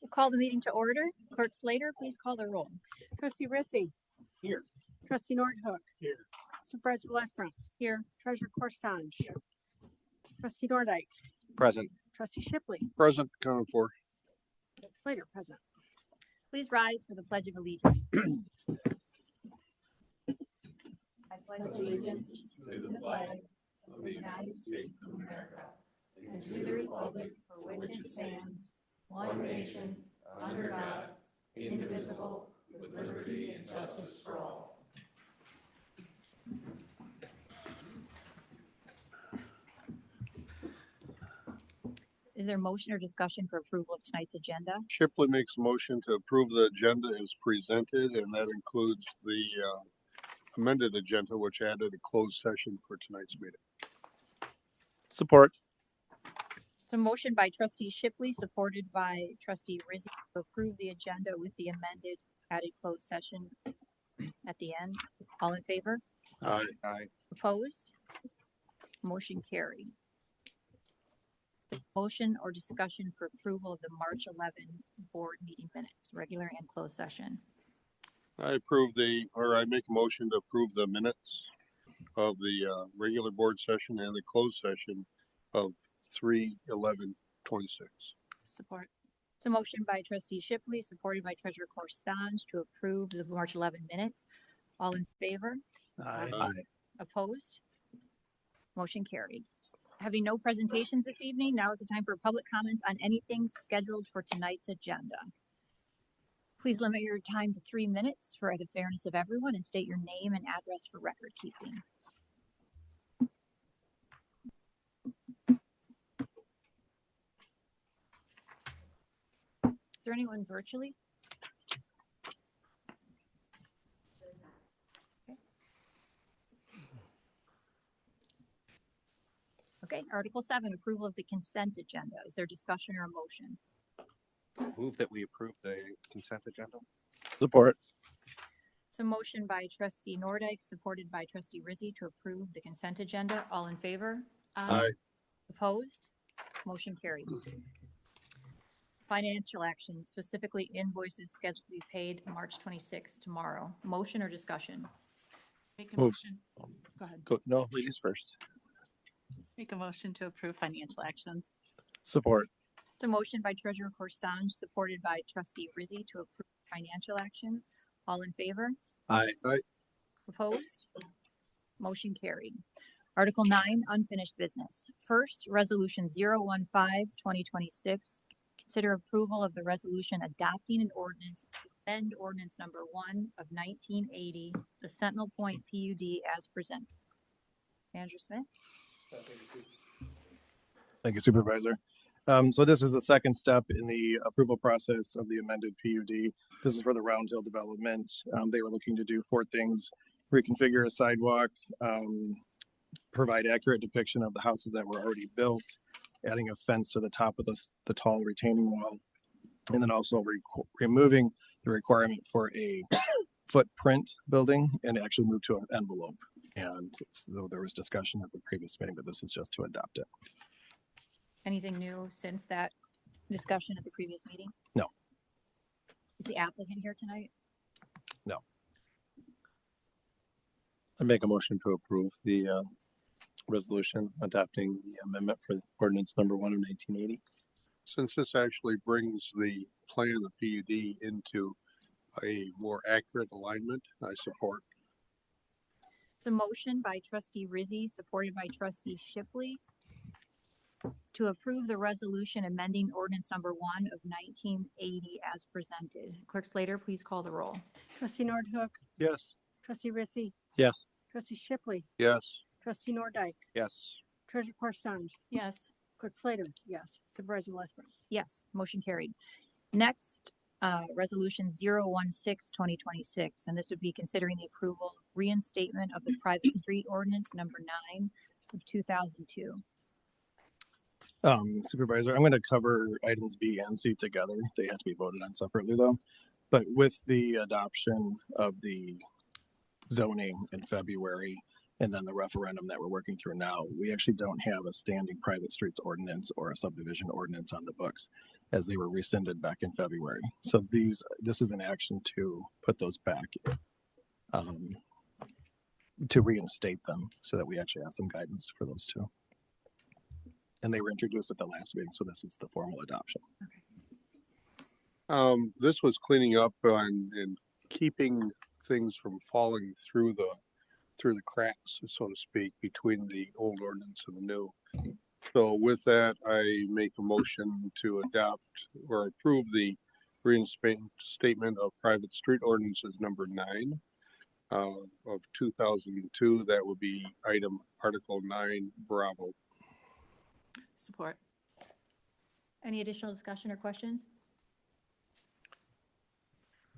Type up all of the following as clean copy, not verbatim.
We'll call the meeting to order. Clerk Slater, please call the roll. Trustee Rissy. Here. Trustee Nordhook. Here. Supervisor Lesbrunz. Here. Treasurer Corstange. Trustee Nordike. Present. Trustee Shipley. Present. Counted for. Slater present. Please rise for the Pledge of Allegiance. I pledge allegiance to the flag of the United States of America and to the republic for which it stands, one nation, under God, indivisible, with liberty and justice for all. Is there a motion or discussion for approval of tonight's agenda? Shipley makes a motion to approve the agenda as presented, and that includes the amended agenda, which added a closed session for tonight's meeting. Support. It's a motion by Trustee Shipley, supported by Trustee Rizzi, to approve the agenda with the amended added closed session at the end. All in favor? Aye. Aye. Opposed? Motion carried. Motion or discussion for approval of the March 11 board meeting minutes, regular and closed session. I make a motion to approve the minutes of the regular board session and the closed session of 3/11/26. Support. It's a motion by Trustee Shipley, supported by Treasurer Corstange, to approve the March 11 minutes. All in favor? Aye. Opposed? Motion carried. Having no presentations this evening, now is the time for public comments on anything scheduled for tonight's agenda. Please limit your time to 3 minutes for the fairness of everyone, and state your name and address for record keeping. Is there anyone virtually? Okay, Article 7, approval of the consent agenda. Is there discussion or a motion? Move that we approve the consent agenda. Support. So motion by Trustee Nordike, supported by Trustee Rizzi, to approve the consent agenda. All in favor? Aye. Opposed? Motion carried. Financial actions, specifically invoices scheduled to be paid March 26th, tomorrow. Motion or discussion? Make a Move. motion. Go ahead. No, ladies first. Make a motion to approve financial actions. Support. It's a motion by Treasurer Corstange, supported by Trustee Rizzi, to approve financial actions. All in favor? Aye. Opposed? Motion carried. Article 9, unfinished business. First, Resolution 015-2026. Consider approval of the resolution adopting an ordinance to amend ordinance number 1 of 1980, the Sentinel Point PUD as presented. Manager Smith? Thank you, Supervisor. So this is the second step in the approval process of the amended PUD. This is for the Round Hill development. They were looking to do 4 things: reconfigure a sidewalk, provide accurate depiction of the houses that were already built, adding a fence to the top of the tall retaining wall, and then also removing the requirement for a footprint building and actually move to an envelope. And there was discussion at the previous meeting, but this is just to adopt it. Anything new since that discussion at the previous meeting? No. Is the applicant here tonight? No. I make a motion to approve the resolution adopting the amendment for ordinance number 1 of 1980. Since this actually brings the plan of PUD into a more accurate alignment, I support. It's a motion by Trustee Rizzi, supported by Trustee Shipley, to approve the resolution amending ordinance number 1 of 1980 as presented. Clerk Slater, please call the roll. Trustee Nordhook. Yes. Trustee Rissy. Yes. Trustee Shipley. Yes. Trustee Nordike. Yes. Treasurer Corstange. Yes. Clerk Slater. Yes. Supervisor Lesbrunz. Yes, motion carried. Next, Resolution 016-2026, and this would be considering the approval of reinstatement of the private street ordinance number 9 of 2002. Supervisor, I'm going to cover items B and C together. They have to be voted on separately though. But with the adoption of the zoning in February And then the referendum that we're working through now, we actually don't have a standing private streets ordinance or a subdivision ordinance on the books, as they were rescinded back in February. So this is an action to put those back, to reinstate them so that we actually have some guidance for those two. And they were introduced at the last meeting, so this is the formal adoption. This was cleaning up and keeping things from falling through the cracks, so to speak, between the old ordinance and the new. So with that, I make a motion to adopt or approve the reinstatement of private street ordinances number 9 of 2002. That would be Article 9 Bravo. Support. Any additional discussion or questions?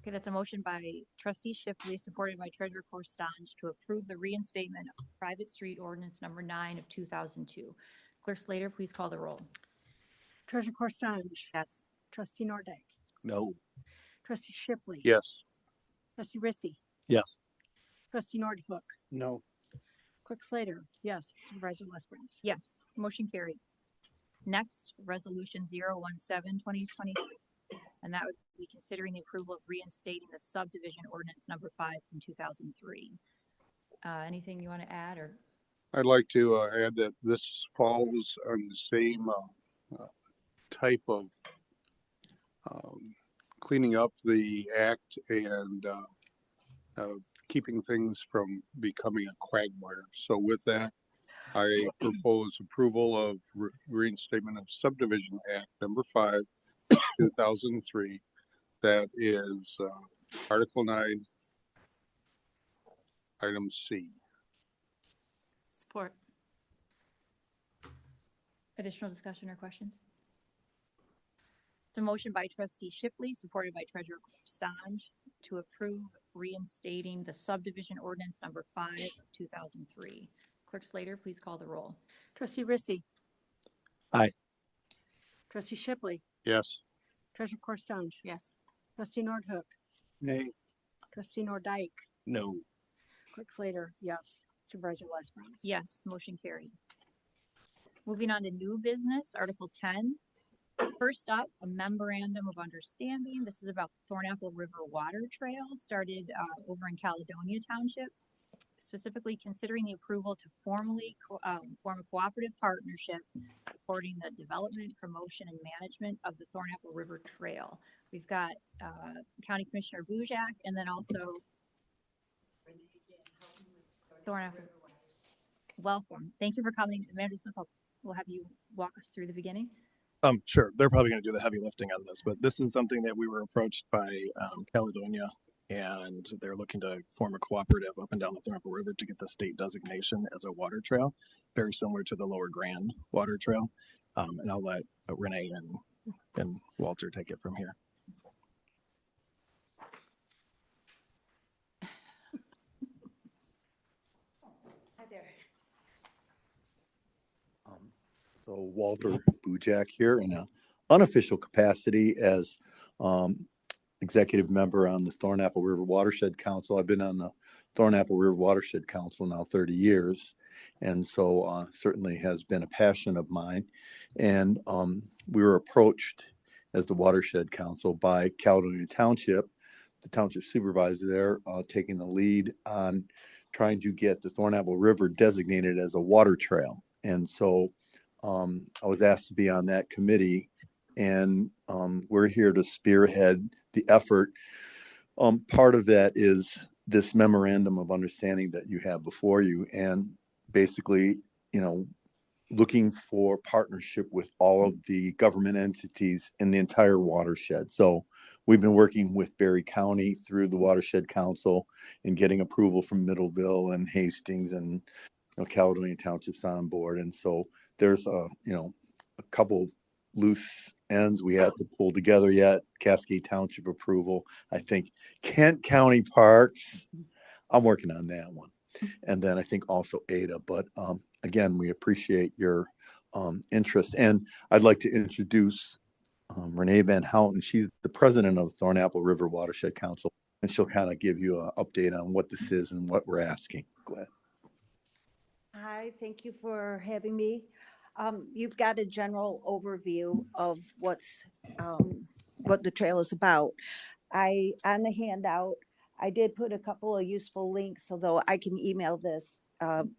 Okay, that's a motion by trustee Shipley, supported by treasurer Corstange, to approve the reinstatement of private street ordinance number 9 of 2002. Clerk Slater, please call the roll. Treasurer Corstange. Yes. Trustee Nordike. No. Trustee Shipley. Yes. Trustee Rissy. Yes. Trustee Nordhook. No. Clerk Slater. Yes. Supervisor Lesbrunz. Yes, motion carried. Next, resolution 017-2023, and that would be considering the approval of reinstating the subdivision ordinance number 5 from 2003. Anything you want to add, or? I'd like to add that this falls on the same type of cleaning up the act and keeping things from becoming a quagmire. So with that, I propose approval of reinstatement of subdivision act number 5, 2003. That is Article 9, item C. Support. Additional discussion or questions? It's a motion by trustee Shipley, supported by treasurer Corstange, to approve reinstating the subdivision ordinance number 5 of 2003. Clerk Slater, please call the roll. Trustee Rissy. Aye. Trustee Shipley. Yes. Treasurer Corstange. Yes. Trustee Nordhook. Nay. Trustee Nordike. No. Clerk Slater. Yes. Supervisor Lesbrunz. Yes, motion carried. Moving on to new business, Article 10. First up, a memorandum of understanding. This is about the Thornapple River Water Trail, started over in Caledonia Township, specifically considering the approval to formally form a cooperative partnership supporting the development, promotion, and management of the Thornapple River Trail. We've got County Commissioner Bujak, and then also Thornapple. Welcome. Thank you for coming. Manager Smith, we'll have you walk us through the beginning. Sure. They're probably going to do the heavy lifting on this, but this is something that we were approached by Caledonia, and they're looking to form a cooperative up and down the Thornapple River to get the state designation as a water trail, very similar to the Lower Grand Water Trail. And I'll let Renee and Walter take it from here. Hi there. So Walter Bujak here in an unofficial capacity as executive member on the Thornapple River Watershed Council. I've been on the Thornapple River Watershed Council now 30 years, and so certainly has been a passion of mine. And we were approached as the Watershed Council by Caledonia Township, the township supervisor there, taking the lead on trying to get the Thornapple River designated as a water trail. And so I was asked to be on that committee, and we're here to spearhead the effort. Part of that is this memorandum of understanding that you have before you, and basically, looking for partnership with all of the government entities in the entire watershed. So we've been working with Berry County through the Watershed Council and getting approval from Middleville and Hastings, and Caledonia Township's on board. And so there's a couple loose ends we have to pull together yet. Cascade Township approval, I think Kent County Parks, I'm working on that one. And then I think also Ada, but again, we appreciate your interest. And I'd like to introduce Renee Van Houten. She's the president of Thornapple River Watershed Council, and she'll kind of give you an update on what this is and what we're asking. Go ahead. Hi, thank you for having me. You've got a general overview of what the trail is about. On the handout, I did put a couple of useful links, although I can email this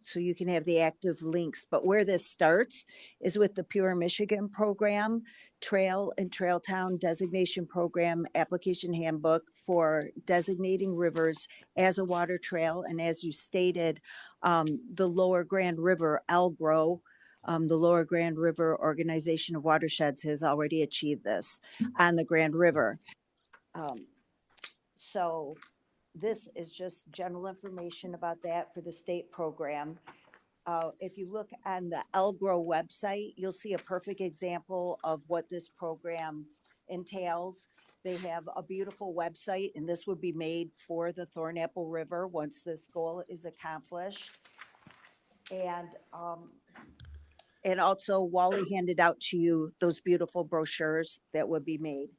so you can have the active links. But where this starts is with the Pure Michigan program, Trail and Trail Town Designation Program Application Handbook for designating rivers as a water trail. And as you stated, the Lower Grand River, LGRO, the Lower Grand River Organization of Watersheds has already achieved this on the Grand River. So this is just general information about that for the state program. If you look on the LGRO website, you'll see a perfect example of what this program entails. They have a beautiful website, and this would be made for the Thornapple River once this goal is accomplished. And also Wally handed out to you those beautiful brochures that would be made.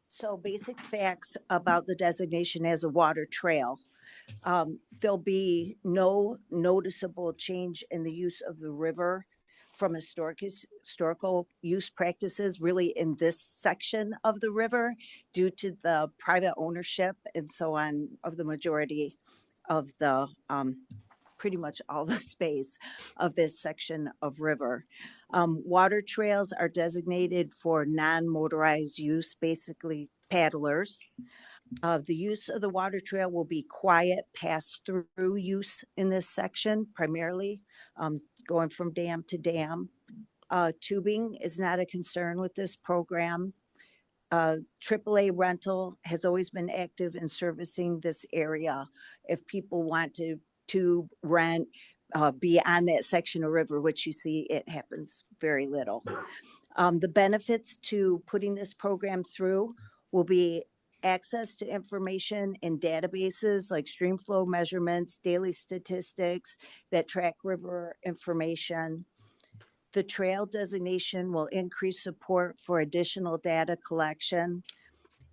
So basic facts about the designation as a water trail. There'll be no noticeable change in the use of the river from historical use practices really in this section of the river due to the private ownership and so on of the majority of the pretty much all the space of this section of river. Water trails are designated for non-motorized use, basically paddlers. The use of the water trail will be quiet pass-through use in this section, primarily going from dam to dam. Tubing is not a concern with this program. AAA rental has always been active in servicing this area. If people want to rent, be on that section of river, which you see, it happens very little. The benefits to putting this program through will be access to information in databases like stream flow measurements, daily statistics that track river information. The trail designation will increase support for additional data collection.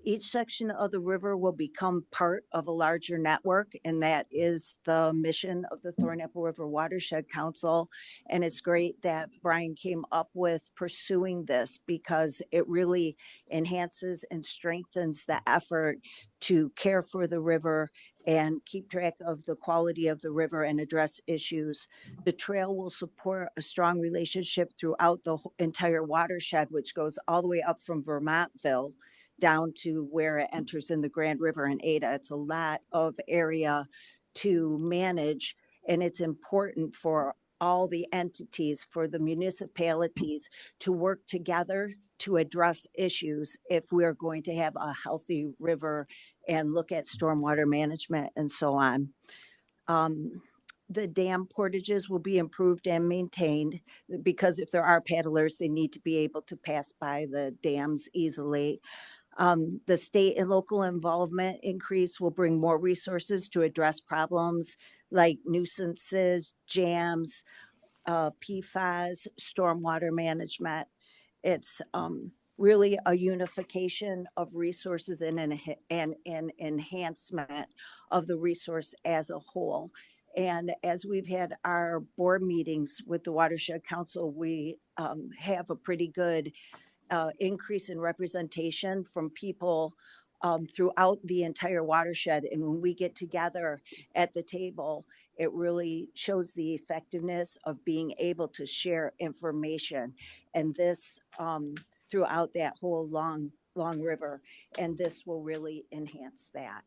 Each section of the river will become part of a larger network, and that is the mission of the Thornapple River Watershed Council. And it's great that Brian came up with pursuing this because it really enhances and strengthens the effort to care for the river and keep track of the quality of the river and address issues. The trail will support a strong relationship throughout the entire watershed, which goes all the way up from Vermontville down to where it enters in the Grand River and Ada. It's a lot of area to manage, and it's important for all the entities, for the municipalities to work together to address issues if we're going to have a healthy river and look at stormwater management and so on. The dam portages will be improved and maintained because if there are paddlers, they need to be able to pass by the dams easily. The state and local involvement increase will bring more resources to address problems like nuisances, jams, PFAS, stormwater management. It's really a unification of resources and an enhancement of the resource as a whole. And as we've had our board meetings with the Watershed Council, we have a pretty good increase in representation from people throughout the entire watershed. And when we get together at the table, it really shows the effectiveness of being able to share information. And this throughout that whole long river. And this will really enhance that.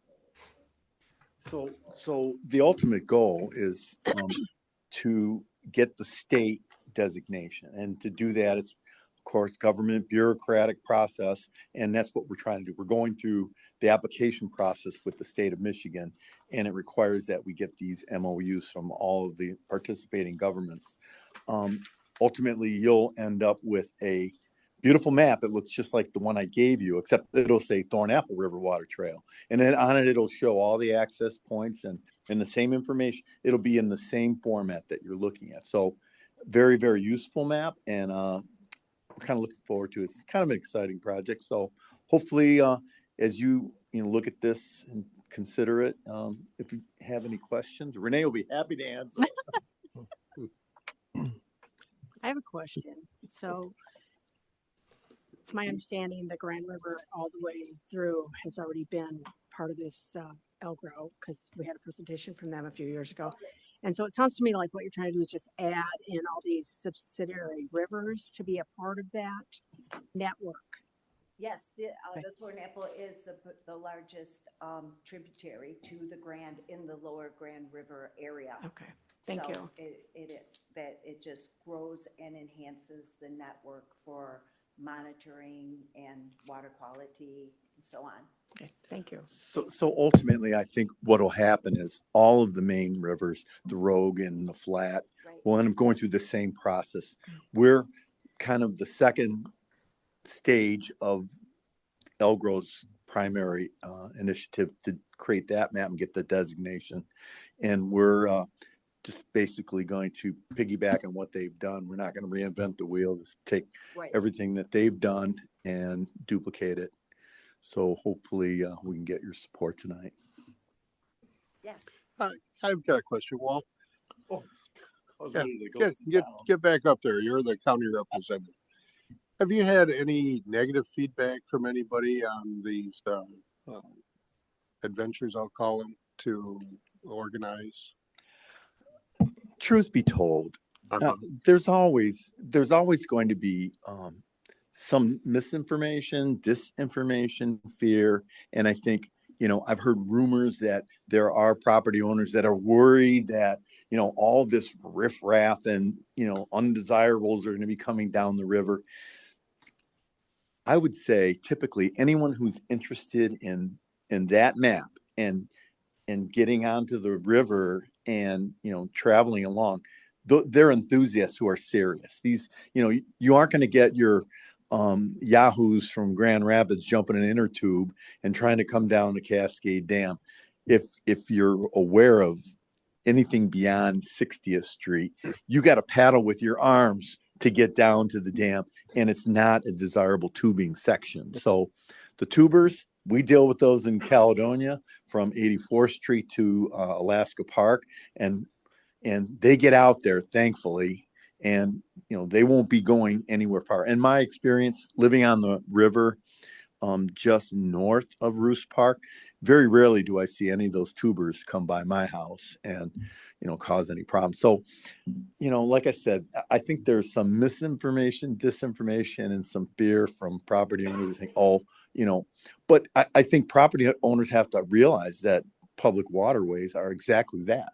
So the ultimate goal is to get the state designation. And to do that, it's of course government bureaucratic process. And that's what we're trying to do. We're going through the application process with the state of Michigan. And it requires that we get these MOUs from all of the participating governments. Ultimately, you'll end up with a beautiful map. It looks just like the one I gave you, except it'll say Thornapple River Water Trail. And then on it, it'll show all the access points and the same information. It'll be in the same format that you're looking at. So very, very useful map. And we're kind of looking forward to it. It's kind of an exciting project. So hopefully, as you look at this and consider it, if you have any questions, Renee will be happy to answer. I have a question. So it's my understanding the Grand River all the way through has already been part of this Elgro because we had a presentation from them a few years ago. And so it sounds to me like what you're trying to do is just add in all these subsidiary rivers to be a part of that network. Yes, Okay. the Thornapple is the largest tributary to the Grand in the lower Grand River area. Okay, thank So you. it is, that it just grows and enhances the network for monitoring and water quality and so on. Okay, thank you. So ultimately, I think what'll happen is all of the main rivers, the Rogue and the Flat, Right. will end up going through the same process. We're kind of the second stage of Elgro's primary initiative to create that map and get the designation. And we're just basically going to piggyback on what they've done. We're not going to reinvent the wheel, just take Right. everything that they've done and duplicate it. So hopefully we can get your support tonight. Yes. I've got a question, Walt. Oh, Yeah, get back up there. You're the county representative. Have you had any negative feedback from anybody on these adventures, I'll call them, to organize? Truth be told, there's always going to be some misinformation, disinformation, fear, and I think, you know, I've heard rumors that there are property owners that are worried that, you know, all this riffraff and, you know, undesirables are going to be coming down the river. I would say typically anyone who's interested in that map and getting onto the river and, you know, traveling along, they're enthusiasts who are serious. These, you know, you aren't going to get your yahoos from Grand Rapids jumping an inner tube and trying to come down the Cascade Dam. If you're aware of anything beyond 60th Street, you got to paddle with your arms to get down to the dam, and it's not a desirable tubing section. So the tubers, we deal with those in Caledonia from 84th Street to Alaska Park, and they get out there, thankfully, and you know, they won't be going anywhere far. In my experience, living on the river just north of Roos Park, very rarely do I see any of those tubers come by my house and, you know, cause any problems. So, you know, like I said, I think there's some misinformation, disinformation, and some fear from property owners. I think, oh, you know, but I think property owners have to realize that public waterways are exactly that.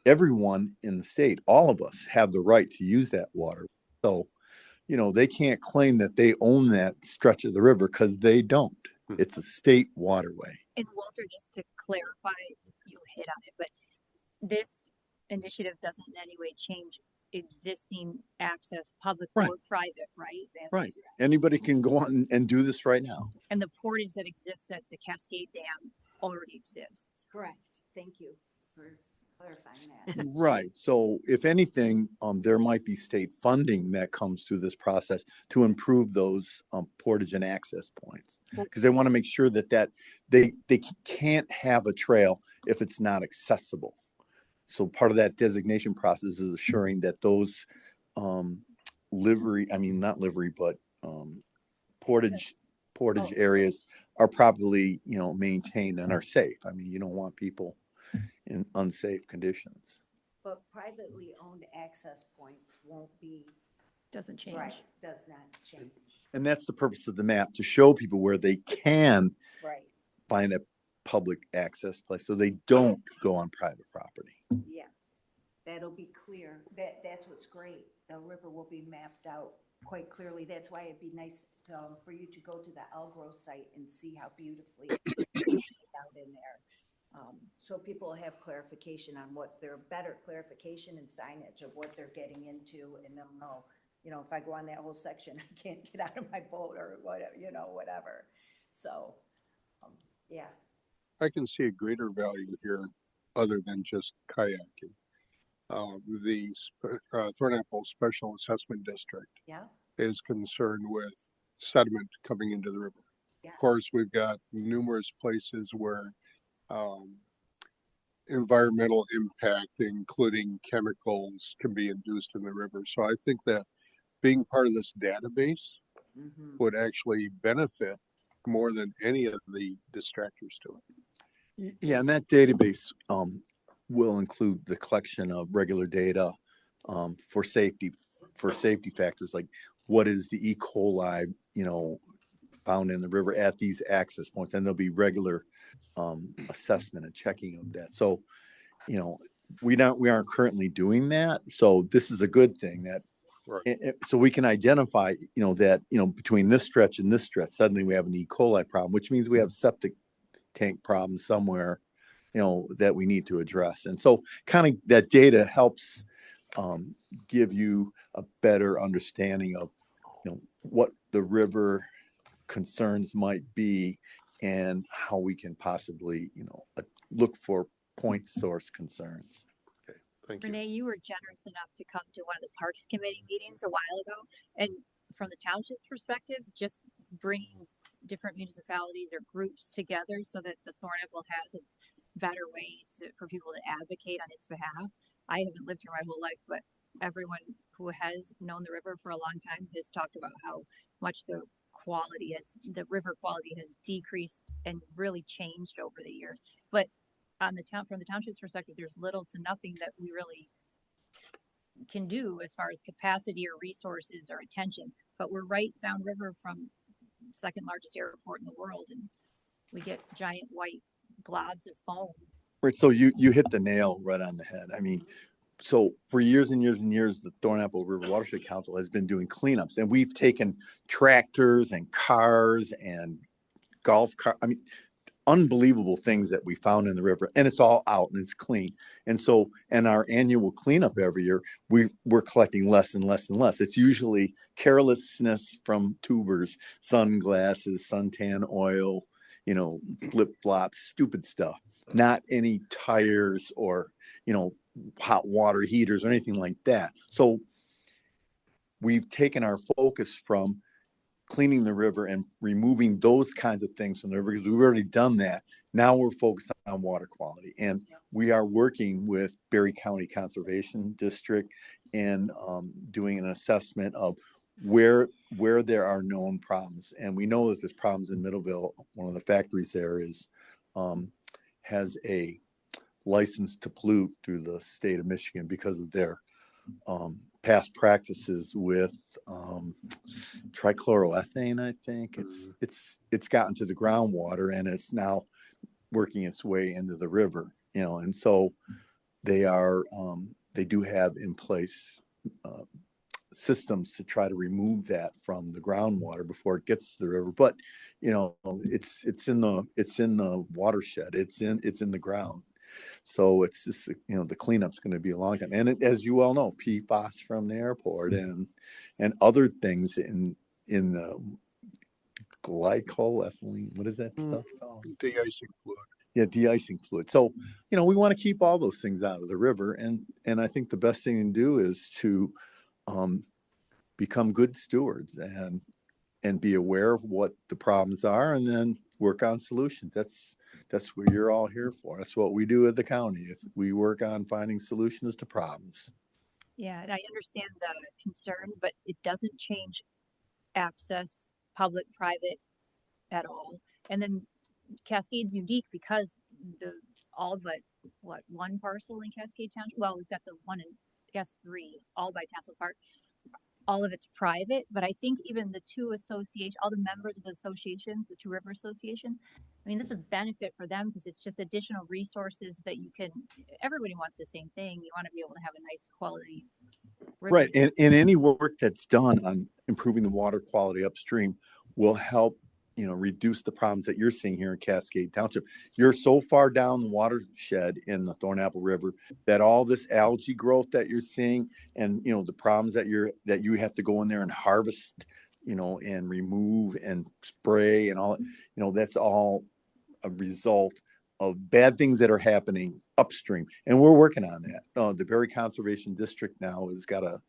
Everyone in the state, all of us, have the right to use that water. So, you know, they can't claim that they own that stretch of the river because they don't. It's a state waterway. And Walter, just to clarify, you hit on it, but this initiative doesn't in any way change existing access, public Right. or private, right? Right. Anybody can go on and do this right now. And the portage that exists at the Cascade Dam already exists. Correct. Thank you for clarifying that. Right. So if anything, there might be state funding that comes through this process to improve those portage and access points, because they want to make sure that they can't have a trail if it's not accessible. So part of that designation process is assuring that those portage areas are properly, you know, maintained and are safe. I mean, you don't want people in unsafe conditions. But privately owned access points won't be, Doesn't change. right, does not change. And that's the purpose of the map, to show people where they can Right, find a public access place so they don't go on private property. yeah. That'll be clear. That's what's great. The river will be mapped out quite clearly. That's why it'd be nice for you to go to the Elgro site and see how beautifully it's out in there. So people have clarification on better clarification and signage of what they're getting into, and they'll know, you know, if I go on that whole section, I can't get out of my boat or whatever, you know, whatever. So, yeah. I can see a greater value here other than just kayaking. The Thornapple Special Assessment District Yeah, is concerned with sediment coming into the river. yeah. Of course, we've got numerous places where environmental impact, including chemicals, can be induced in the river. So I think that being part of this database would actually benefit more than any of the distractors to it. Yeah, and that database will include the collection of regular data for safety factors like what is the E. coli, found in the river at these access points, and there'll be regular assessment and checking of that. So, we aren't currently doing that. So this is a good thing that. Right. So we can identify, that, between this stretch and this stretch, suddenly we have an E. coli problem, which means we have septic tank problems somewhere, that we need to address. And so kind of that data helps give you a better understanding of, what the river concerns might be and how we can possibly, look for point source concerns. Thank you. Renee, you were generous enough to come to one of the Parks Committee meetings a while ago. And from the township's perspective, just bringing different municipalities or groups together so that the Thornapple has a better way for people to advocate on its behalf. I haven't lived here my whole life, but everyone who has known the river for a long time has talked about how much the river quality has decreased and really changed over the years. But from the township's perspective, there's little to nothing that we really can do as far as capacity or resources or attention. But we're right downriver from second largest airport in the world, and we get giant white globs of foam. Right. So you hit the nail right on the head. I mean, so for years and years and years, the Thornapple River Watershed Council has been doing cleanups, and we've taken tractors and cars and golf cars. I mean, unbelievable things that we found in the river, and it's all out and it's clean. And so, and our annual cleanup every year, we're collecting less and less and less. It's usually carelessness from tubers, sunglasses, suntan oil, flip flops, stupid stuff, not any tires or, hot water heaters or anything like that. So we've taken our focus from cleaning the river and removing those kinds of things from the river because we've already done that. Now we're focused on water quality, and we are working with Berry County Conservation District and doing an assessment of where there are known problems. And we know that there's problems in Middleville. One of the factories there has a license to pollute through the state of Michigan because of their past practices with trichloroethane. I think it's gotten to the groundwater and it's now working its way into the river, and so they do have in place systems to try to remove that from the groundwater before it gets to the river. But it's in the watershed, it's in the ground. So it's just, the cleanup's going to be a long time. And as you well know, PFAS from the airport and other things in the glycoethylene, what is that stuff called? De-icing fluid. Yeah, de-icing fluid. So, we want to keep all those things out of the river. And I think the best thing to do is to become good stewards and be aware of what the problems are and then work on solutions. That's what you're all here for. That's what we do at the county. We work on finding solutions to problems. Yeah, and I understand the concern, but it doesn't change access, public, private at all. And then Cascade's unique because all but one parcel in Cascade Township. Well, we've got the one in three, all by Tassel Park. All of it's private, but I think even the two associations, all the members of the associations, the two river associations, I mean, this is a benefit for them because it's just additional resources that everybody wants the same thing. You want to be able to have a nice quality river. Right. And any work that's done on improving the water quality upstream will help, reduce the problems that you're seeing here in Cascade Township. You're so far down the watershed in the Thornapple River that all this algae growth that you're seeing and, the problems that you have to go in there and harvest, and remove and spray and all, that's all a result of bad things that are happening upstream. And we're working on that. The Berry Conservation District now has got a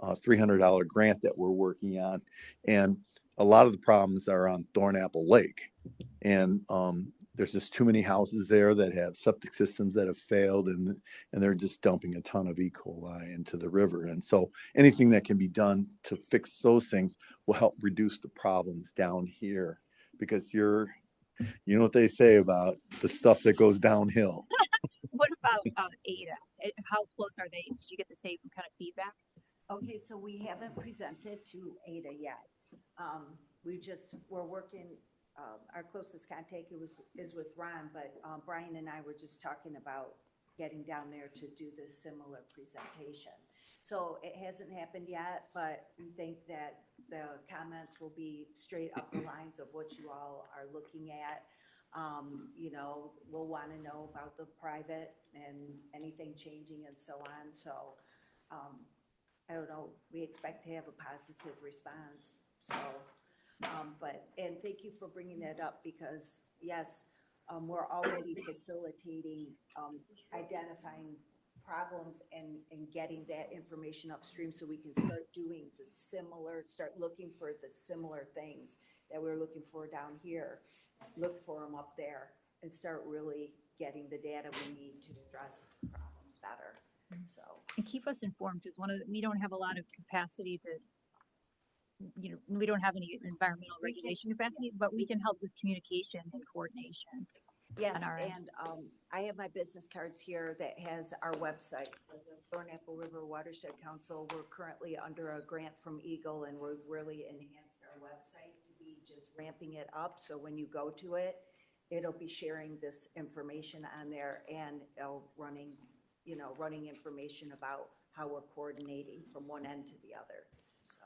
$300 grant that we're working on. And a lot of the problems are on Thornapple Lake. And there's just too many houses there that have septic systems that have failed and they're just dumping a ton of E. coli into the river. And so anything that can be done to fix those things will help reduce the problems down here because you know what they say about the stuff that goes downhill. What about Ada? How close are they? Did you get the same kind of feedback? Okay, so we haven't presented to Ada yet. We're working, our closest contact is with Ron, but Brian and I were just talking about getting down there to do this similar presentation. So it hasn't happened yet, but we think that the comments will be straight up the lines of what you all are looking at. You know, we'll want to know about the private and anything changing and so on. So, I don't know, we expect to have a positive response. So, and thank you for bringing that up because yes, we're already facilitating, identifying problems and getting that information upstream so we can start doing start looking for the similar things that we're looking for down here, look for them up there and start really getting the data we need to address problems better. So. And keep us informed because we don't have a lot of capacity to, you know, we don't have any environmental regulation capacity, but we can help with communication and coordination. Yes, on our end. and I have my business cards here that has our website, the Thornapple River Watershed Council. We're currently under a grant from Eagle and we've really enhanced our website to be just ramping it up. So when you go to it, it'll be sharing this information on there and running information about how we're coordinating from one end to the other. So.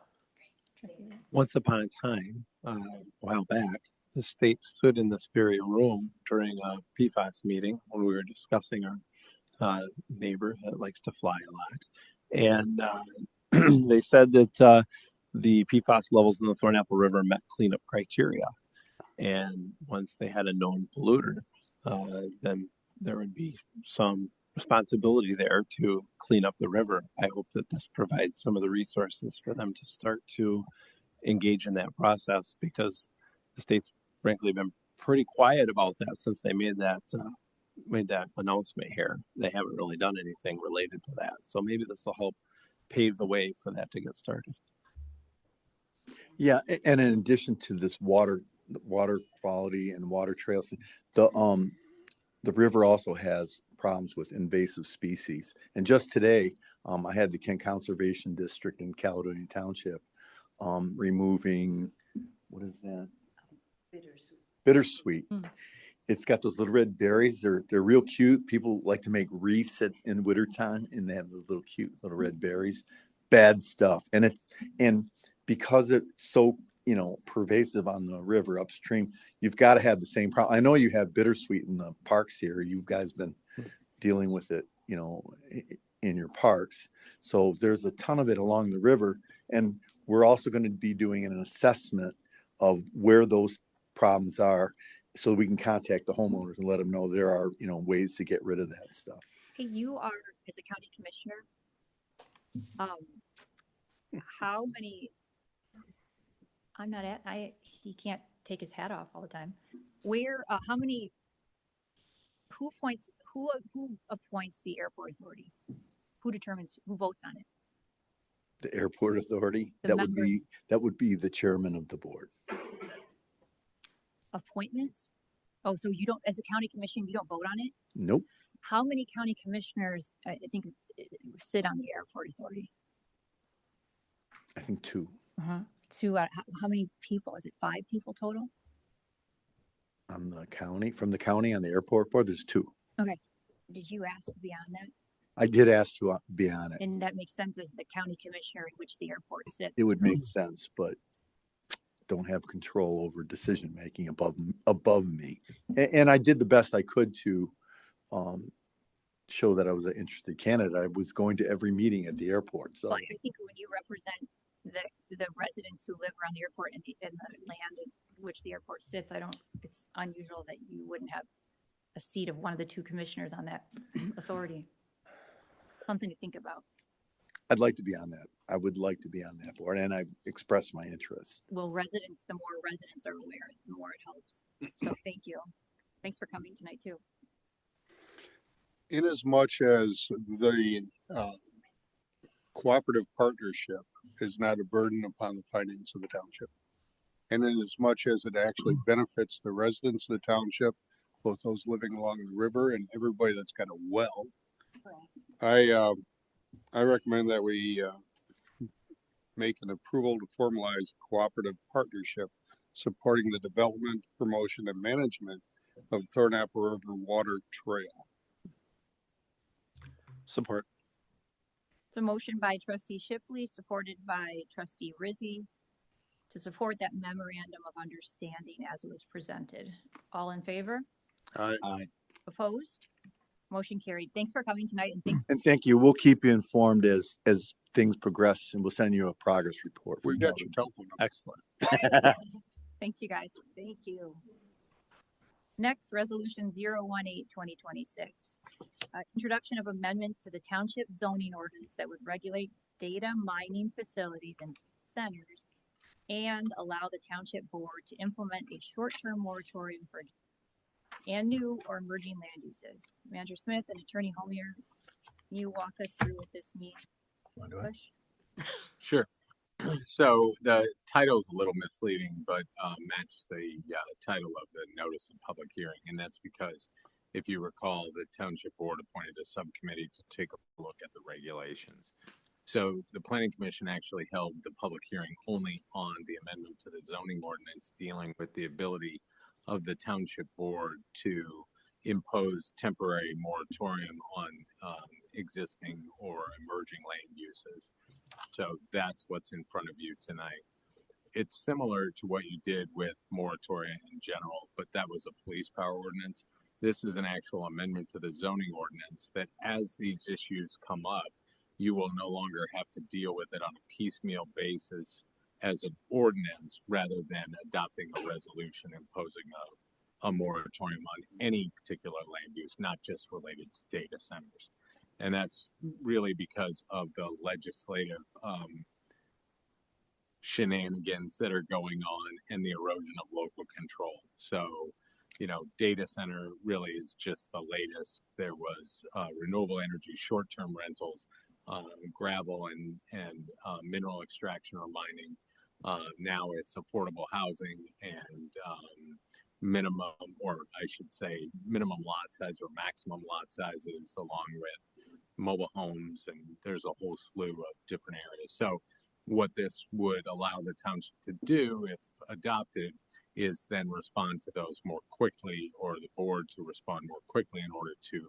Once upon a time, a while back, the state stood in this very room during a PFAS meeting when we were discussing our neighbor that likes to fly a lot. And they said that the PFAS levels in the Thornapple River met cleanup criteria. And once they had a known polluter, then there would be some responsibility there to clean up the river. I hope that this provides some of the resources for them to start to engage in that process because the state's frankly been pretty quiet about that since they made that announcement here. They haven't really done anything related to that. So maybe this will help pave the way for that to get started. Yeah, and in addition to this water quality and water trails, the river also has problems with invasive species. And just today, I had the Kent Conservation District in Caledonia Township removing, what is that? Bittersweet. It's got those little red berries. They're real cute. People like to make wreaths in wintertime and they have those little cute little red berries. Bad stuff. And because it's so, pervasive on the river upstream, you've got to have the same problem. I know you have bittersweet in the parks here. You guys been dealing with it, in your parks. So there's a ton of it along the river. And we're also going to be doing an assessment of where those problems are so we can contact the homeowners and let them know there are, ways to get rid of that stuff. Hey, you are, as a county commissioner, how many, he can't take his hat off all the time. How many, who appoints the airport authority? Who votes on it? The airport authority, The that would be the chairman of the board. Appointments? Oh, so you don't, as a county commission, you don't vote on it? Nope. How many county commissioners, I think, sit on the airport authority? I think 2. Two, how many people? Is it 5 people total? On the county, from the county on the airport board, there's 2. Okay. Did you ask to be on that? I did ask to be on it. And that makes sense as the county commissioner in which the airport sits. It would make sense, but don't have control over decision making above me. And I did the best I could to show that I was an interested candidate. I was going to every meeting at the airport. So well, I think when you represent the residents who live around the airport and the land in which the airport sits, it's unusual that you wouldn't have a seat of one of the 2 commissioners on that authority. Something to think about. I'd like to be on that. I would like to be on that board, and I expressed my interest. Well, the more residents are aware, the more it helps. So thank you. Thanks for coming tonight too. In as much as the cooperative partnership is not a burden upon the finance of the township, and in as much as it actually benefits the residents of the township, both those living along the river and everybody that's got a well, I recommend that we make an approval to formalize a cooperative partnership supporting the development, promotion, and management of Thornapple River Water Trail. Support. It's a motion by trustee Shipley, supported by trustee Rizzi, to support that memorandum of understanding as it was presented. All in favor? Aye. Opposed? Motion carried. Thanks for coming tonight, and thanks. And thank you. We'll keep you informed as things progress, and we'll send you a progress report. We've got your telephone number. Excellent. Thanks, you guys. Thank you. Next, resolution 018-2026. Introduction of amendments to the township zoning ordinance that would regulate data mining facilities and centers and allow the township board to implement a short-term moratorium for and new or emerging land uses. Manager Smith and Attorney Homier, can you walk us through what this means? Sure. So the title's a little misleading, but match the title of the notice of public hearing. And that's because if you recall, the township board appointed a subcommittee to take a look at the regulations. So the planning commission actually held the public hearing only on the amendment to the zoning ordinance dealing with the ability of the township board to impose temporary moratorium on existing or emerging land uses. So that's what's in front of you tonight. It's similar to what you did with moratoria in general, but that was a police power ordinance. This is an actual amendment to the zoning ordinance that as these issues come up, you will no longer have to deal with it on a piecemeal basis as an ordinance rather than adopting a resolution imposing a moratorium on any particular land use, not just related to data centers. And that's really because of the legislative shenanigans that are going on and the erosion of local control. So, data center really is just the latest. There was renewable energy, short-term rentals, gravel and mineral extraction or mining. Now it's affordable housing and minimum, or I should say minimum lot size or maximum lot sizes, along with mobile homes, and there's a whole slew of different areas. So what this would allow the township to do, if adopted, is then respond to those more quickly, or the board to respond more quickly in order to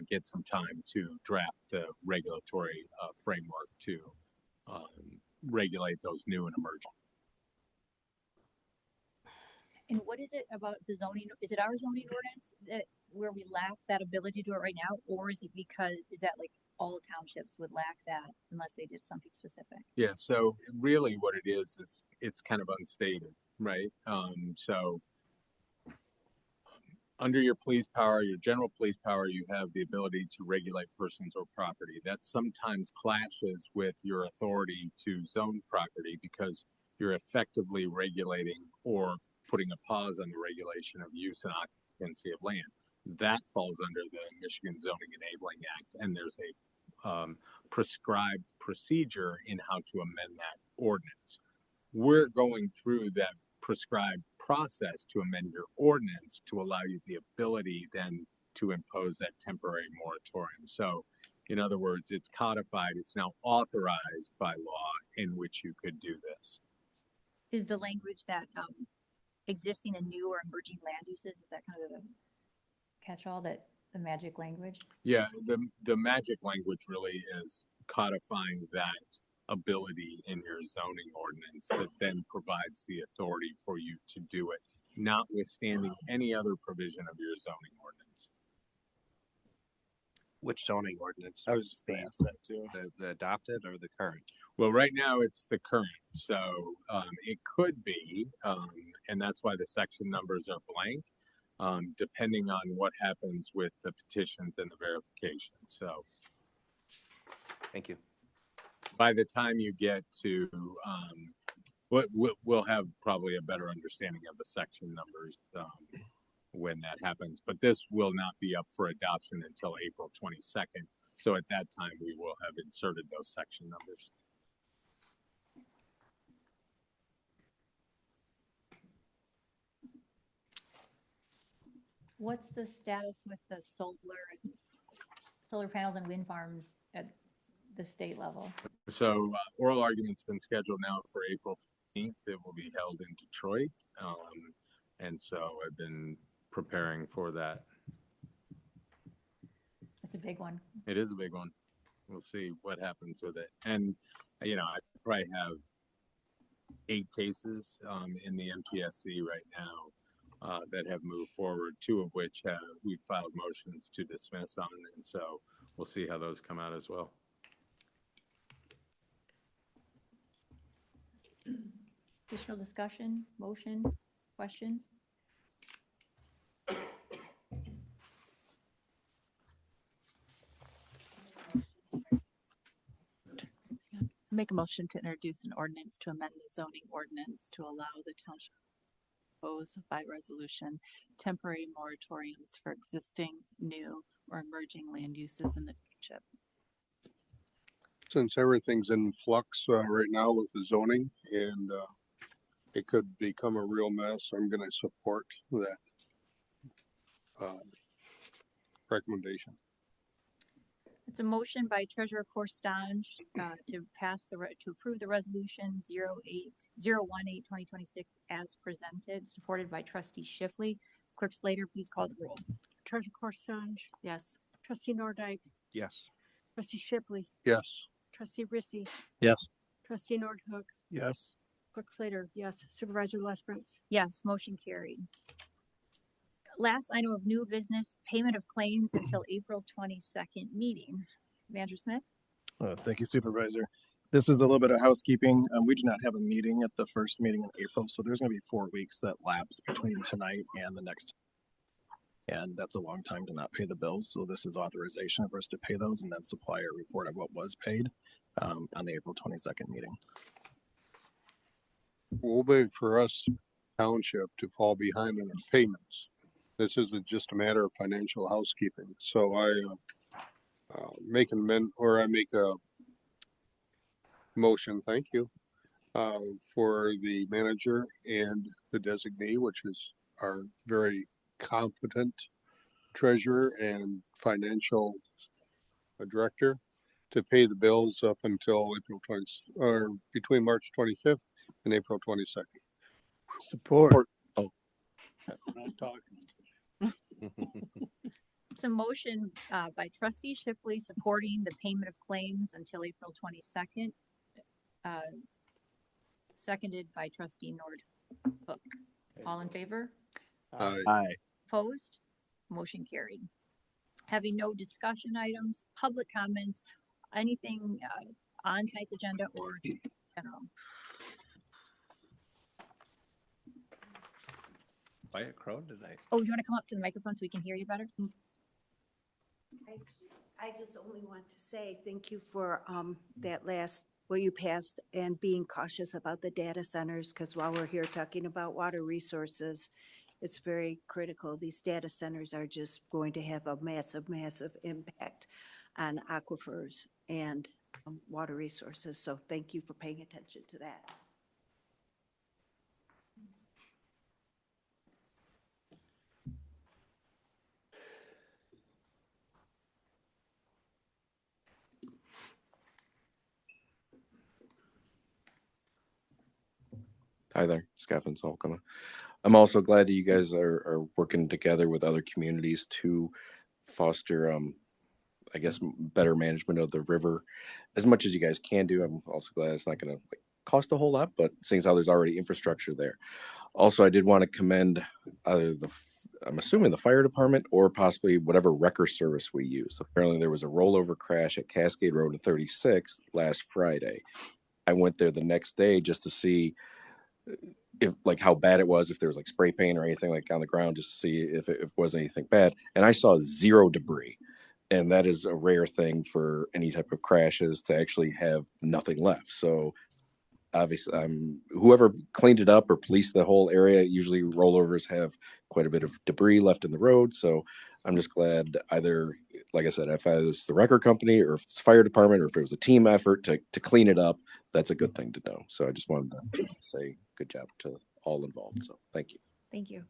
get some time to draft the regulatory framework to regulate those new and emerging. And what is it about the zoning? Is it our zoning ordinance that where we lack that ability to do it right now, or is that like all townships would lack that unless they did something specific? Yeah. So really, what it is it's kind of unstated, right? So under your police power, your general police power, you have the ability to regulate persons or property. That sometimes clashes with your authority to zone property because you're effectively regulating or putting a pause on the regulation of use and occupancy of land. That falls under the Michigan Zoning Enabling Act, and there's a prescribed procedure in how to amend that ordinance. We're going through that prescribed process to amend your ordinance to allow you the ability then to impose that temporary moratorium. So, in other words, it's codified, it's now authorized by law in which you could do this. Is the language that existing and new or emerging land uses, is that kind of the catch-all, that the magic language? Yeah, the magic language really is codifying that ability in your zoning ordinance that then provides the authority for you to do it, notwithstanding any other provision of your zoning ordinance. Which zoning ordinance? I was just going to ask that too. The adopted or the current? Well, right now it's the current, so it could be, and that's why the section numbers are blank, depending on what happens with the petitions and the verification. So, Thank you. by the time you get to, we'll have probably a better understanding of the section numbers when that happens. But this will not be up for adoption until April 22nd. So at that time, we will have inserted those section numbers. What's the status with the solar panels and wind farms at the state level? So oral argument's been scheduled now for April 15th. It will be held in Detroit. And so I've been preparing for that. It's a big one. It is a big one. We'll see what happens with it. And, you know, I probably have 8 cases in the MPSC right now that have moved forward, 2 of which we've filed motions to dismiss on. And so we'll see how those come out as well. Additional discussion, motion, questions? Make a motion to introduce an ordinance to amend the zoning ordinance to allow the township to impose by resolution temporary moratoriums for existing, new, or emerging land uses in the township. Since everything's in flux right now with the zoning and it could become a real mess, I'm going to support that recommendation. It's a motion by Treasurer Corstange to approve the resolution 08-018-2026 as presented, supported by Trustee Shipley. Clerk Slater, please call the roll. Treasurer Corstange, Yes. Trustee Nordike, Yes. Trustee Shipley, Yes. Trustee Rissy, Yes. Trustee Nordhook, Yes. Clerk Slater, yes. Supervisor Lesbrunz. Yes, motion carried. Last item of new business, payment of claims until April 22nd meeting. Manager Smith? Thank you, Supervisor. This is a little bit of housekeeping. We do not have a meeting at the first meeting in April, so there's going to be 4 weeks that lapse between tonight and the next. And that's a long time to not pay the bills. So this is authorization for us to pay those and then supply a report of what was paid on the April 22nd meeting. Will be for us township to fall behind in our payments. This isn't just a matter of financial housekeeping. So I make a motion, thank you, for the manager and the designee, which is our very competent treasurer and financial director, to pay the bills up until April 20 or between March 25th and April 22nd. Support. Oh, not talking. It's a motion by Trustee Shipley supporting the payment of claims until April 22nd. Seconded by Trustee Nordhook. All in favor? Aye. Opposed? Motion carried. Having no discussion items, public comments, anything on tonight's agenda or general? Quiet crowd tonight. Oh, you want to come up to the microphone so we can hear you better? I just only want to say thank you for that last, what you passed, and being cautious about the data centers, because while we're here talking about water resources, it's very critical. These data centers are just going to have a massive, massive impact on aquifers and water resources. So thank you for paying attention to that. Hi there, Scott Van Solkema. I'm also glad that you guys are working together with other communities to foster, I guess, better management of the river as much as you guys can do. I'm also glad it's not going to cost a whole lot, but seeing as how there's already infrastructure there. Also, I did want to commend either I'm assuming the fire department or possibly whatever wrecker service we use. Apparently there was a rollover crash at Cascade Road and 36th last Friday. I went there the next day just to see if how bad it was, if there was spray paint or anything on the ground, just to see if it was anything bad. And I saw 0 debris. And that is a rare thing for any type of crashes, to actually have nothing left. So obviously, whoever cleaned it up or policed the whole area. Usually, rollovers have quite a bit of debris left in the road, so I'm just glad either, like I said, if it was the record company or if it's fire department or if it was a team effort to clean it up, that's a good thing to know. So I just wanted to say good job to all involved. So thank you. Thank you.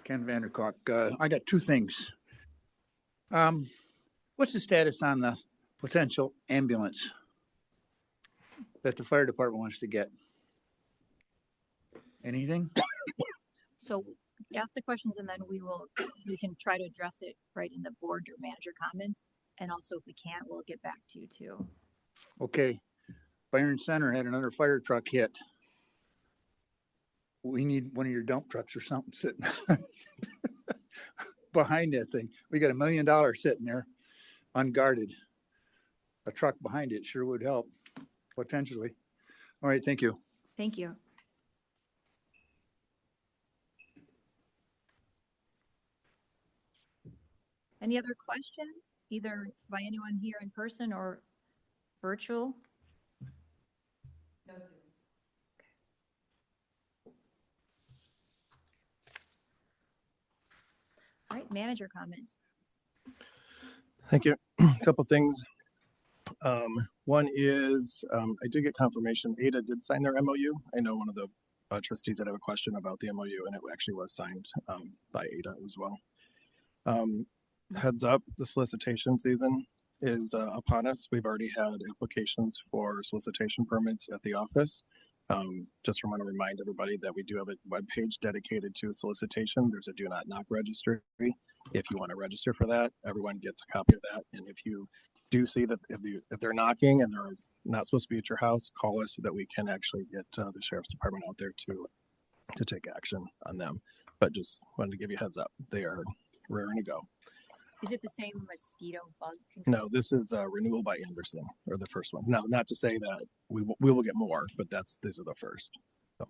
Ken Vandercock. I got two things. What's the status on the potential ambulance that the fire department wants to get? Anything? So ask the questions and then we can try to address it right in the board or manager comments. And also if we can't, we'll get back to you too. Okay. Byron Center had another fire truck hit. We need one of your dump trucks or something sitting behind that thing. We got $1 million sitting there unguarded. A truck behind it sure would help potentially. All right. Thank you. Thank you. Any other questions, either by anyone here in person or virtual? No. All right, manager comments. Thank you. A couple things. One is I did get confirmation Ada did sign their MOU. I know one of the trustees did have a question about the MOU, and it actually was signed by Ada as well. Heads up, the solicitation season is upon us. We've already had applications for solicitation permits at the office. Just want to remind everybody that we do have a webpage dedicated to solicitation. There's a do not knock registry. If you want to register for that, everyone gets a copy of that. And if you do see that if they're knocking and they're not supposed to be at your house, call us so that we can actually get the sheriff's department out there to take action on them. But just wanted to give you a heads up. They are raring to go. Is it the same mosquito bug control? No, this is renewal by Anderson, or the first ones. Now, not to say that we will get more, but these are the first. So,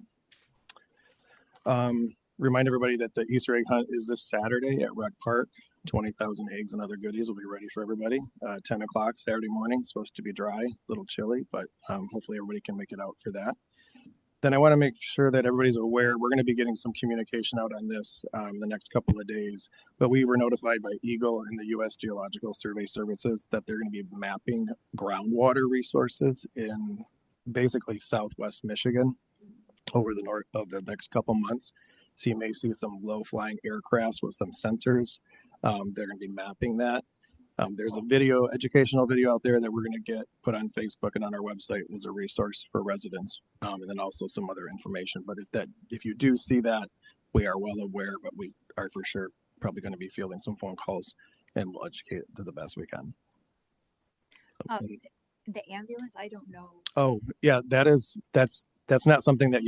remind everybody that the Easter egg hunt is this Saturday at Rec Park. 20,000 eggs and other goodies will be ready for everybody. 10 o'clock Saturday morning. It's supposed to be dry, a little chilly, but hopefully everybody can make it out for that. Then I want to make sure that everybody's aware, we're going to be getting some communication out on this the next couple of days, but we were notified by Eagle and the U.S. Geological Survey Services that they're going to be mapping groundwater resources in basically southwest Michigan over the north of the next couple months. So you may see some low-flying aircrafts with some sensors. They're going to be mapping that. There's a educational video out there that we're going to get put on Facebook and on our website as a resource for residents, and then also some other information. But if you do see that, we are well aware, but we are for sure probably going to be fielding some phone calls, and we'll educate to the best we can. The ambulance, I don't know. Oh yeah, that's not something that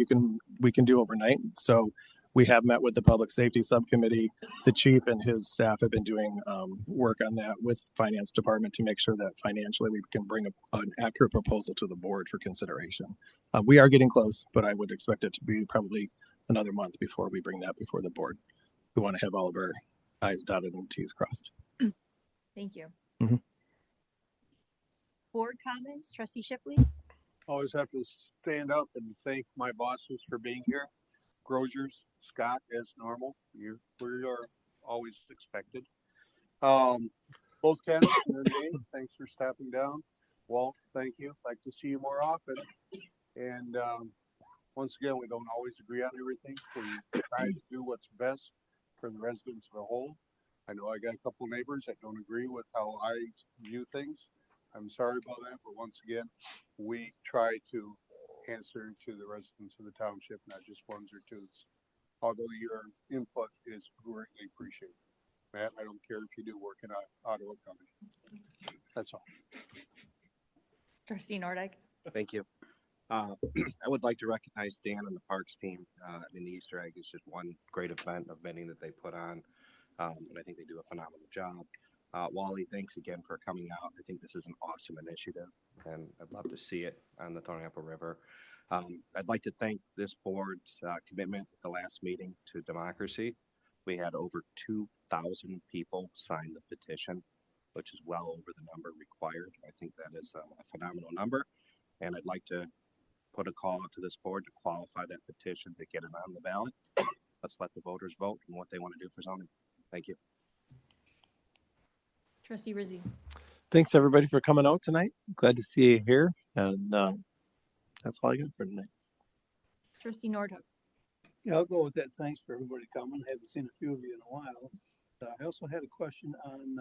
we can do overnight. So we have met with the public safety subcommittee. The chief and his staff have been doing work on that with finance department to make sure that financially we can bring an accurate proposal to the board for consideration. We are getting close, but I would expect it to be probably another month before we bring that before the board. We want to have all of our I's dotted and T's crossed. Thank you. Mm-hmm. Board comments, Trustee Shipley? Always have to stand up and thank my bosses for being here. Grosers, Scott, as normal. We are always expected. Both Ken and Renee, thanks for stopping down. Walt, thank you. Like to see you more often. And once again, we don't always agree on everything. We try to do what's best for the residents of the whole. I know I got a couple neighbors that don't agree with how I view things. I'm sorry about that, but once again, we try to answer to the residents of the township, not just ones or twos. Although your input is greatly appreciated. Matt, I don't care if you do work in an Ottawa company. That's all. Trustee Nordyke? Thank you. I would like to recognize Dan and the Parks team. The Easter egg is just one great event of many that they put on. And I think they do a phenomenal job. Wally, thanks again for coming out. I think this is an awesome initiative, and I'd love to see it on the Thornapple River. I'd like to thank this board's commitment at the last meeting to democracy. We had over 2,000 people sign the petition, which is well over the number required. I think that is a phenomenal number. And I'd like to put a call out to this board to qualify that petition to get it on the ballot. Let's let the voters vote on what they want to do for zoning. Thank you. Trustee Rizzi. Thanks everybody for coming out tonight. Glad to see you here. And that's all I got for tonight. Trustee Nordhook. Yeah, I'll go with that. Thanks for everybody coming. Haven't seen a few of you in a while. I also had a question on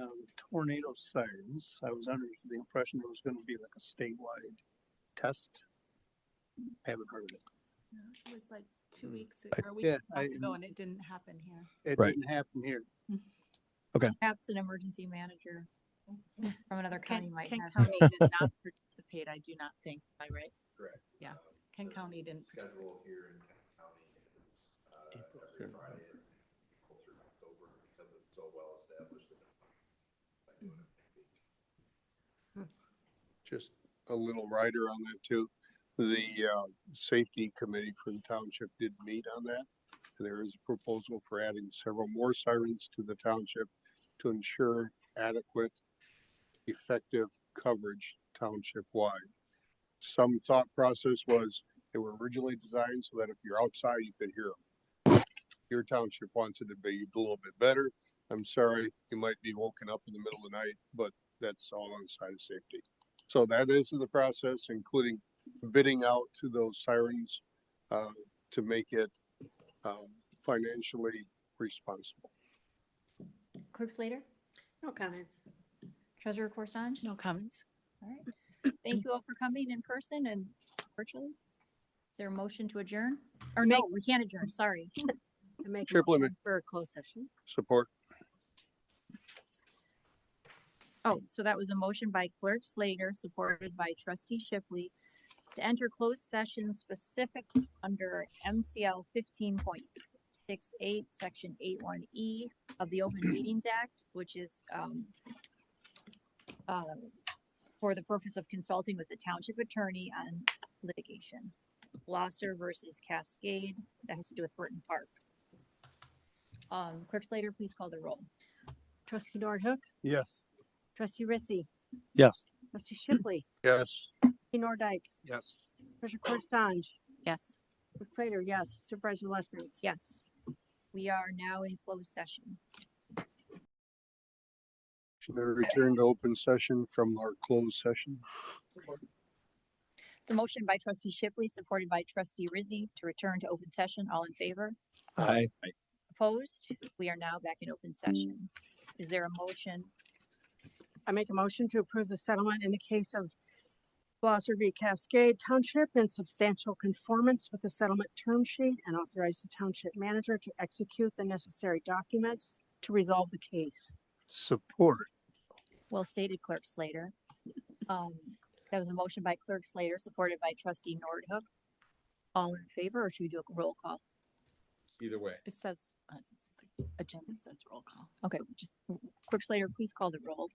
tornado sirens. I was under the impression there was going to be like a statewide test. Haven't heard of it. It was like 2 weeks I- or a week yeah, and a half I- ago, and it didn't happen here. It Right. didn't happen here. Perhaps an emergency manager from another county might Kent have. County did not participate, I do not think, am I right? Correct. Yeah, Kent County didn't participate. Schedule here in Kent County is April every 3rd. Friday and go through October because it's so well established that by doing it midweek. Just a little rider on that too. The safety committee for the township did meet on that. There is a proposal for adding several more sirens to the township to ensure adequate, effective coverage township-wide. Some thought process was they were originally designed so that if you're outside, you could hear them. Your township wants it to be a little bit better. I'm sorry, you might be woken up in the middle of the night, but that's all on the side of safety. So that is in the process, including bidding out to those sirens to make it financially responsible. Clerk Slater. No comments. Treasurer Corsange. No comments. All right. Thank you all for coming in person and virtually. Is there a motion to adjourn? Or no, we can't adjourn. Sorry. I make a Chair motion Fleming. for a closed session. Support. Oh, so that was a motion by Clerk Slater, supported by Trustee Shipley, to enter closed session specific under MCL 15.68, Section 81E of the Open Meetings Act, which is for the purpose of consulting with the township attorney on litigation. Blosser versus Cascade, that has to do with Burton Park. Clerk Slater, please call the roll. Trustee Nordhook, Yes. trustee Rissy, Yes. trustee Shipley, Yes. trustee Nordike, Yes. treasurer Corstange, Yes. clerk Slater, yes, supervisor Lesbrance. Yes. We are now in closed session. Should I return to open session from our closed session? It's a motion by trustee Shipley, supported by trustee Rizzi, to return to open session. All in favor? Aye. Opposed? We are now back in open session. Is there a motion? I make a motion to approve the settlement in the case of Blosser v. Cascade Township in substantial conformance with the settlement term sheet and authorize the township manager to execute the necessary documents to resolve the case. Support. Well stated, Clerk Slater. That was a motion by Clerk Slater, supported by trustee Nordhook. All in favor, or should we do a roll call? Either way. It says, the agenda says roll call. Okay, just Clerk Slater, please call the roll.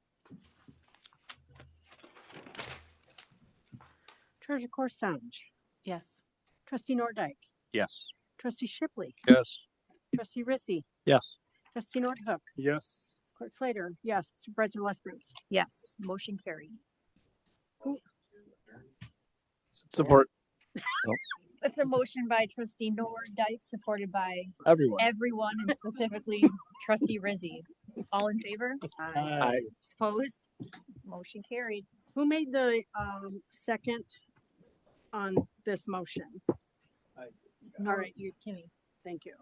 Treasurer Corstange, Yes. trustee Nordike, Yes. trustee Shipley, Yes. trustee Rissy, Yes. trustee Nordhook, Yes. clerk Slater, yes, supervisor Lesbrance. Yes, motion carried. Support. That's a motion by trustee Nordike, supported by Everyone. everyone, and specifically trustee Rizzi. All in favor? Aye. Opposed? Motion carried. Who made the second on this motion? All right, you're Timmy. Thank you.